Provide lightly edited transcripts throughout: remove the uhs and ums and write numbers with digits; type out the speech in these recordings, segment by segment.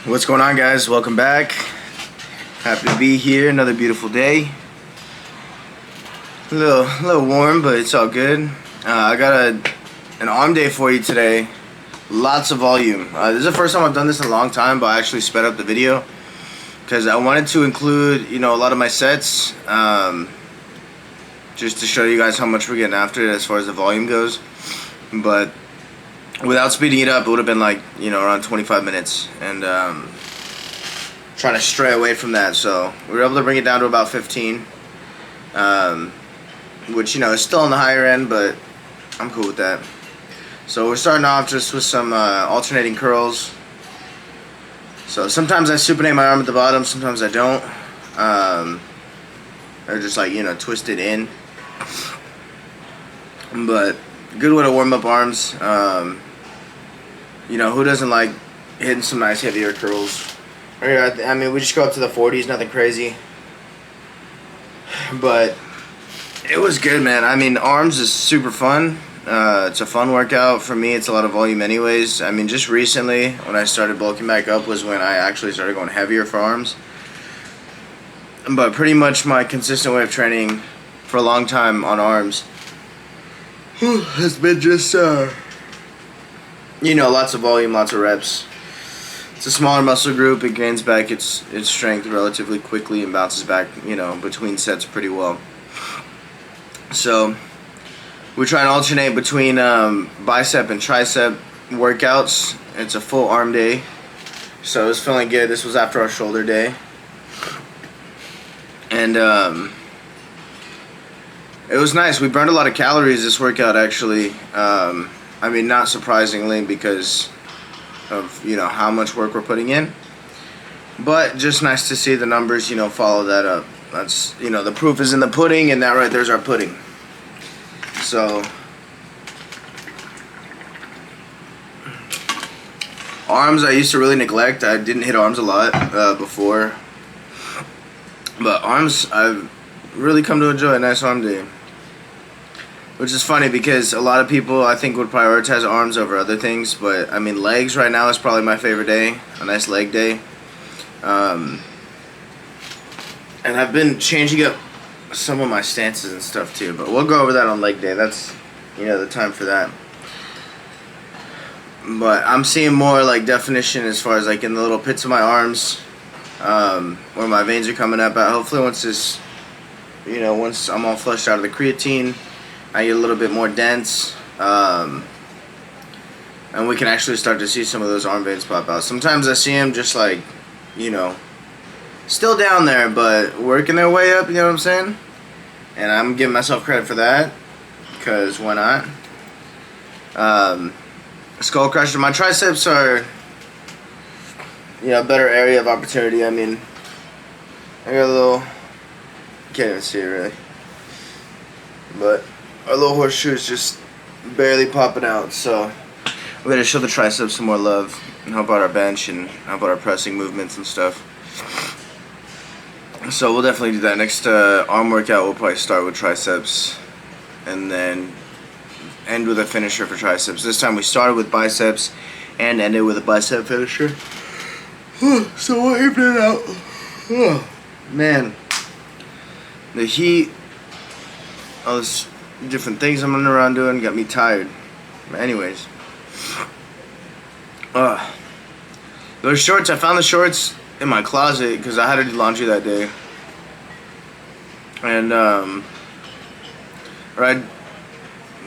What's going on, guys? Welcome back. Happy to be here. Another beautiful day. A little warm, but it's all good. I got an arm day for you today. Lots of volume. This is the first time I've done this in a long time, but I actually sped up the video because I wanted to include, a lot of my sets, just to show you guys how much we're getting after it as far as the volume goes. But without speeding it up, it would have been like, around 25 minutes. And trying to stray away from that. So we were able to bring it down to about 15. Which, is still on the higher end, but I'm cool with that. So we're starting off just with some alternating curls. So sometimes I supinate my arm at the bottom, sometimes I don't. Or just like, twist it in. But good way to warm up arms. Who doesn't like hitting some nice heavier curls? I mean, we just go up to the 40s, nothing crazy. But it was good, man. I mean, arms is super fun. It's a fun workout. For me, it's a lot of volume anyways. I mean, just recently, when I started bulking back up was when I actually started going heavier for arms. But pretty much my consistent way of training for a long time on arms has been just, lots of volume, lots of reps. It's a smaller muscle group. It gains back its strength relatively quickly and bounces back, between sets pretty well. So we try and alternate between bicep and tricep workouts. It's a full arm day, so it was feeling good. This was after our shoulder day, and it was nice. We burned a lot of calories this workout, actually. I mean, not surprisingly because of how much work we're putting in, but just nice to see the numbers follow that up. That's the proof is in the pudding, and that right there's our pudding. So arms I used to really neglect. I didn't hit arms a lot before, but arms I've really come to enjoy. A nice arm day, which is funny because a lot of people I think would prioritize arms over other things, but I mean legs right now is probably my favorite day. A nice leg day. And I've been changing up some of my stances and stuff too, but we'll go over that on leg day. That's the time for that. But I'm seeing more like definition as far as like in the little pits of my arms, where my veins are coming up at. Hopefully once this, once I'm all flushed out of the creatine, I get a little bit more dense, and we can actually start to see some of those arm veins pop out. Sometimes I see them just like, still down there, but working their way up, you know what I'm saying? And I'm giving myself credit for that, because why not? Skull crusher. My triceps are, a better area of opportunity. I mean, I got a little, can't even see it really, but our little horseshoe's just barely popping out, so we're going to show the triceps some more love and help out our bench and help out our pressing movements and stuff. So we'll definitely do that. Next arm workout, we'll probably start with triceps and then end with a finisher for triceps. This time we started with biceps and ended with a bicep finisher. So we'll even it out. Oh, man. The heat, all this different things I'm running around doing got me tired. But anyways. Those shorts, I found the shorts in my closet because I had to do laundry that day. And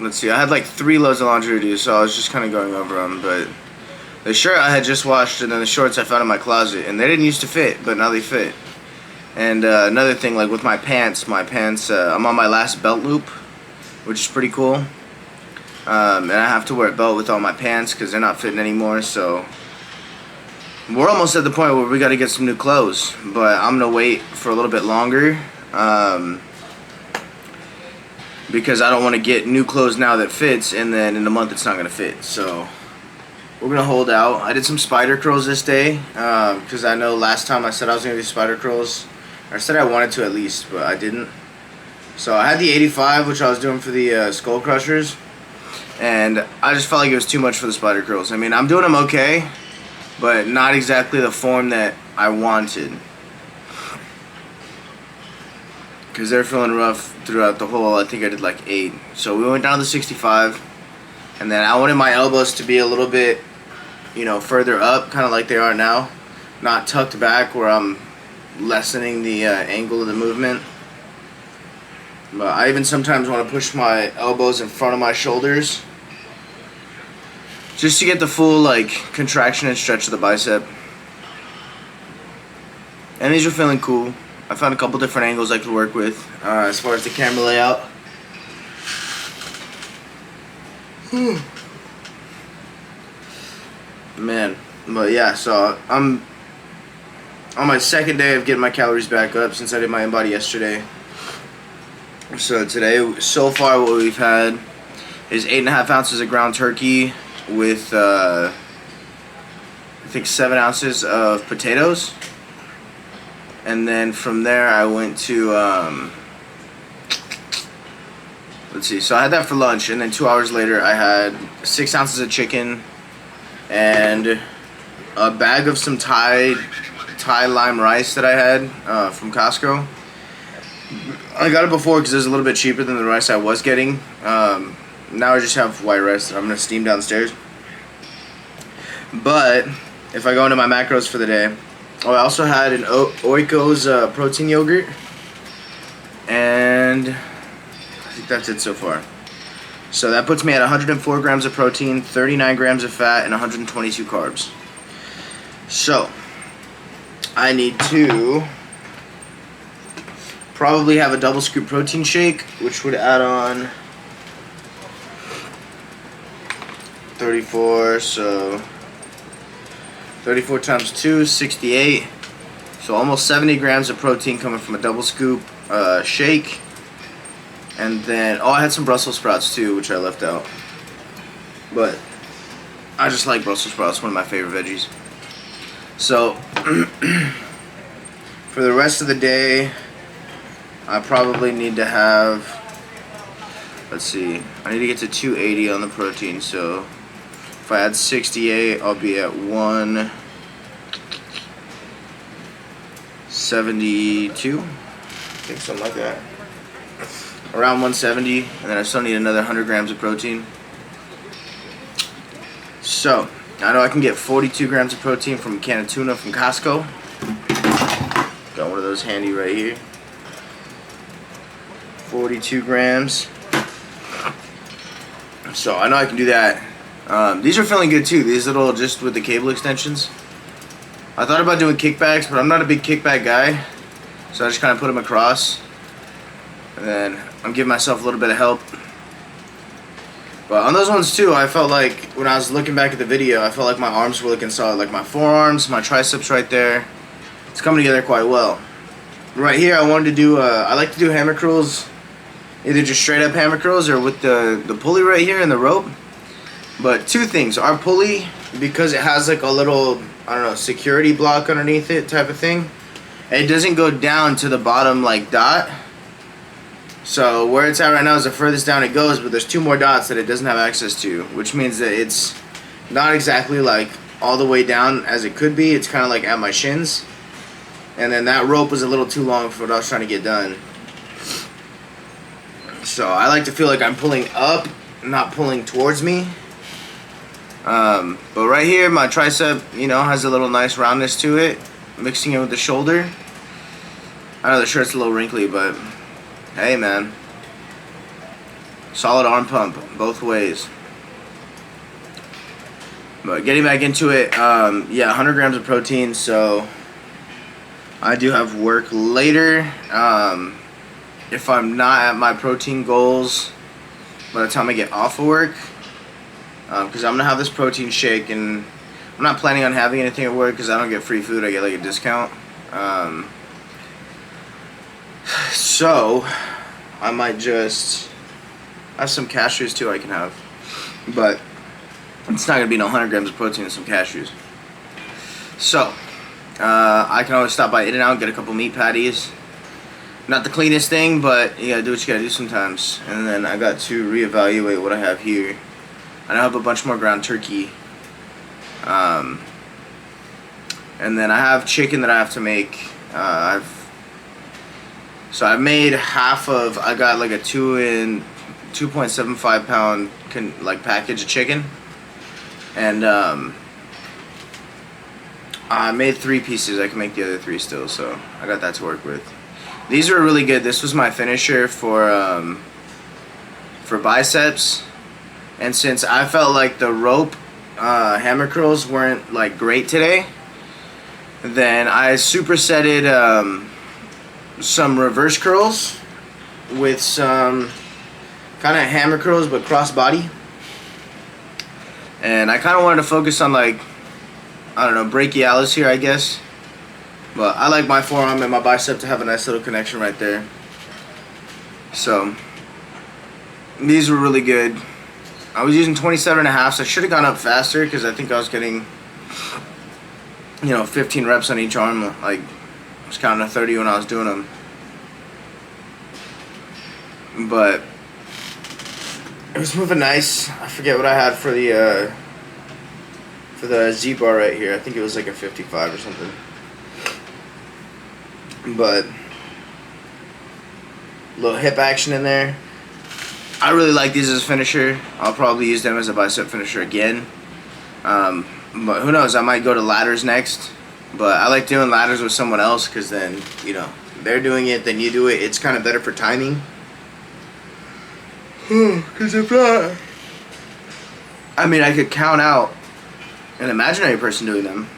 let's see, I had like 3 loads of laundry to do, so I was just kind of going over them. But the shirt I had just washed, and then the shorts I found in my closet, and they didn't used to fit, but now they fit. And another thing, like with my pants, I'm on my last belt loop, which is pretty cool. And I have to wear a belt with all my pants because they're not fitting anymore, so we're almost at the point where we got to get some new clothes, but I'm going to wait for a little bit longer, because I don't want to get new clothes now that fits, and then in a month it's not going to fit. So we're going to hold out. I did some spider curls this day, because I know last time I said I was going to do spider curls. I said I wanted to at least, but I didn't. So I had the 85, which I was doing for the skull crushers, and I just felt like it was too much for the spider curls. I mean, I'm doing them okay, but not exactly the form that I wanted. Because they're feeling rough throughout the whole, I think I did like 8. So we went down to 65. And then I wanted my elbows to be a little bit, you know, further up, kind of like they are now. Not tucked back where I'm lessening the angle of the movement. But I even sometimes want to push my elbows in front of my shoulders. Just to get the full, like, contraction and stretch of the bicep. And these are feeling cool. I found a couple different angles I could work with as far as the camera layout. Man, but yeah, so I'm on my second day of getting my calories back up since I did my in-body yesterday. So today, so far what we've had is 8.5 ounces of ground turkey with I think 7 ounces of potatoes. And then from there I went to, let's see, so I had that for lunch, and then 2 hours later I had 6 ounces of chicken and a bag of some Thai lime rice that I had from Costco. I got it before because it was a little bit cheaper than the rice I was getting. Now I just have white rice that I'm going to steam downstairs. But if I go into my macros for the day, I also had an Oiko's protein yogurt, and I think that's it so far. So that puts me at 104 grams of protein, 39 grams of fat, and 122 carbs. So I need to probably have a double scoop protein shake, which would add on 34, so 34 times 2, 68. So almost 70 grams of protein coming from a double scoop shake. And then, I had some Brussels sprouts too, which I left out. But I just like Brussels sprouts, one of my favorite veggies. So for the rest of the day, I probably need to have, let's see, I need to get to 280 on the protein. So if I add 68, I'll be at 172. I think something like that. Around 170, and then I still need another 100 grams of protein. So I know I can get 42 grams of protein from a can of tuna from Costco. Got one of those handy right here. 42 grams. So I know I can do that. These are feeling good too. These little, just with the cable extensions. I thought about doing kickbacks, but I'm not a big kickback guy. So I just kind of put them across. And then I'm giving myself a little bit of help. But on those ones too, I felt like when I was looking back at the video, I felt like my arms were looking solid. Like my forearms, my triceps right there. It's coming together quite well. Right here, I wanted to do, I like to do hammer curls. Either just straight up hammer curls or with the pulley right here and the rope. But two things. Our pulley, because it has like a little, I don't know, security block underneath it type of thing. It doesn't go down to the bottom like dot. So where it's at right now is the furthest down it goes, but there's 2 more dots that it doesn't have access to, which means that it's not exactly like all the way down as it could be. It's kind of like at my shins. And then that rope was a little too long for what I was trying to get done. So I like to feel like I'm pulling up, not pulling towards me. But right here, my tricep, you know, has a little nice roundness to it, mixing it with the shoulder. I know the shirt's a little wrinkly, but hey, man. Solid arm pump, both ways. But getting back into it, yeah, 100 grams of protein, so I do have work later. If I'm not at my protein goals by the time I get off of work, because I'm going to have this protein shake, and I'm not planning on having anything at work because I don't get free food, I get like a discount. So I might just have some cashews too I can have, but it's not going to be no 100 grams of protein and some cashews. So I can always stop by In-N-Out and get a couple meat patties. Not the cleanest thing, but you gotta do what you gotta do sometimes. And then I got to reevaluate what I have here. I now have a bunch more ground turkey. And then I have chicken that I have to make. So I made half of. I got like a 2.75 pound like package of chicken, and I made 3 pieces. I can make the other 3 still, so I got that to work with. These were really good. This was my finisher for biceps, and since I felt like the rope hammer curls weren't like great today, then I supersetted some reverse curls with some kind of hammer curls but cross body, and I kind of wanted to focus on like, I don't know, brachialis here, I guess. But I like my forearm and my bicep to have a nice little connection right there. So these were really good. I was using 27.5, so I should have gone up faster because I think I was getting, 15 reps on each arm. Like, I was counting to 30 when I was doing them. But it was moving nice. I forget what I had for the Z bar right here. I think it was like a 55 or something. But a little hip action in there. I really like these as a finisher. I'll probably use them as a bicep finisher again. But who knows? I might go to ladders next. But I like doing ladders with someone else because then, they're doing it, then you do it. It's kind of better for timing. Because if not, I could count out an imaginary person doing them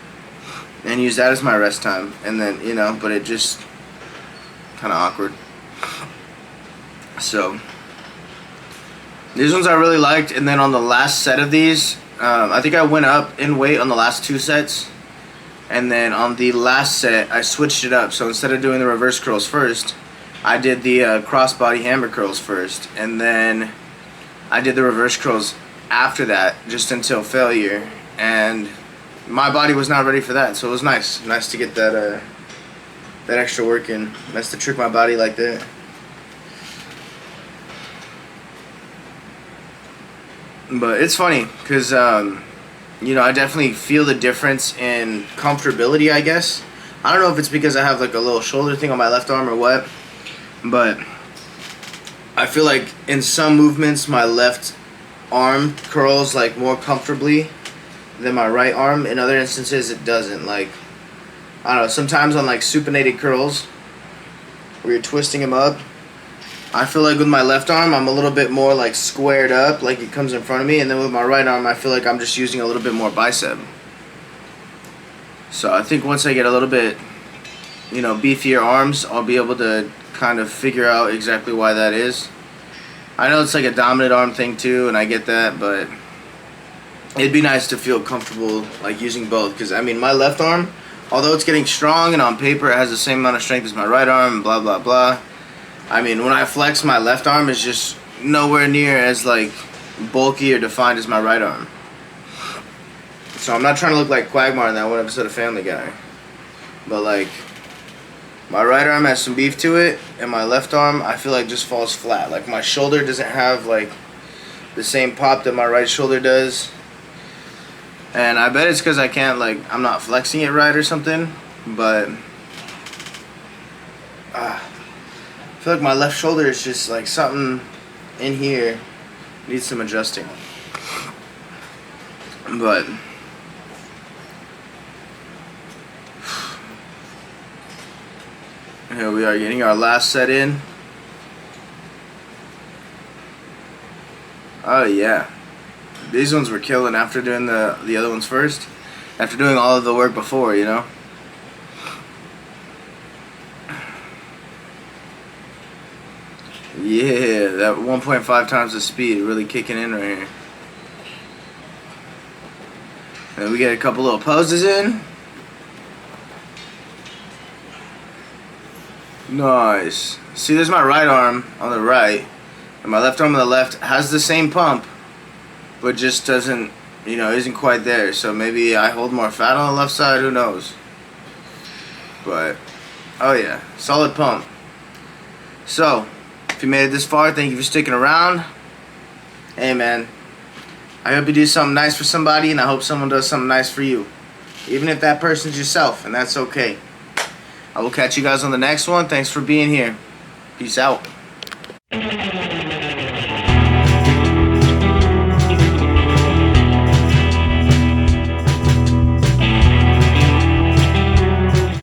and use that as my rest time, and then but it just kind of awkward. So these ones I really liked, and then on the last set of these, I think I went up in weight on the last 2 sets, and then on the last set I switched it up. So instead of doing the reverse curls first, I did the crossbody hammer curls first, and then I did the reverse curls after that, just until failure. And my body was not ready for that, so it was nice to get that extra work in. Nice to trick my body like that. But it's funny because I definitely feel the difference in comfortability, I guess. I don't know if it's because I have like a little shoulder thing on my left arm or what, but I feel like in some movements my left arm curls like more comfortably than my right arm. In other instances it doesn't. Like, I don't know, sometimes on like supinated curls where you're twisting them up, I feel like with my left arm I'm a little bit more like squared up, like it comes in front of me, and then with my right arm I feel like I'm just using a little bit more bicep. So I think once I get a little bit beefier arms, I'll be able to kind of figure out exactly why that is. I know it's like a dominant arm thing too, and I get that, but it'd be nice to feel comfortable like using both, because my left arm, although it's getting strong and on paper it has the same amount of strength as my right arm and blah blah blah, when I flex, my left arm is just nowhere near as like bulky or defined as my right arm. So I'm not trying to look like Quagmire in that one episode of Family Guy, but like my right arm has some beef to it, and my left arm I feel like just falls flat. Like my shoulder doesn't have like the same pop that my right shoulder does. And I bet it's because I'm not flexing it right or something, but I feel like my left shoulder is just like something in here needs some adjusting. But here we are getting our last set in. Oh yeah. These ones were killing after doing the other ones first. After doing all of the work before, Yeah, that 1.5 times the speed really kicking in right here. And we get a couple little poses in. Nice. See, there's my right arm on the right, and my left arm on the left has the same pump, but just doesn't, isn't quite there. So maybe I hold more fat on the left side, who knows. But, oh yeah, solid pump. So, if you made it this far, thank you for sticking around. Hey man, I hope you do something nice for somebody, and I hope someone does something nice for you. even if that person's yourself, and that's okay. I will catch you guys on the next one. Thanks for being here. Peace out.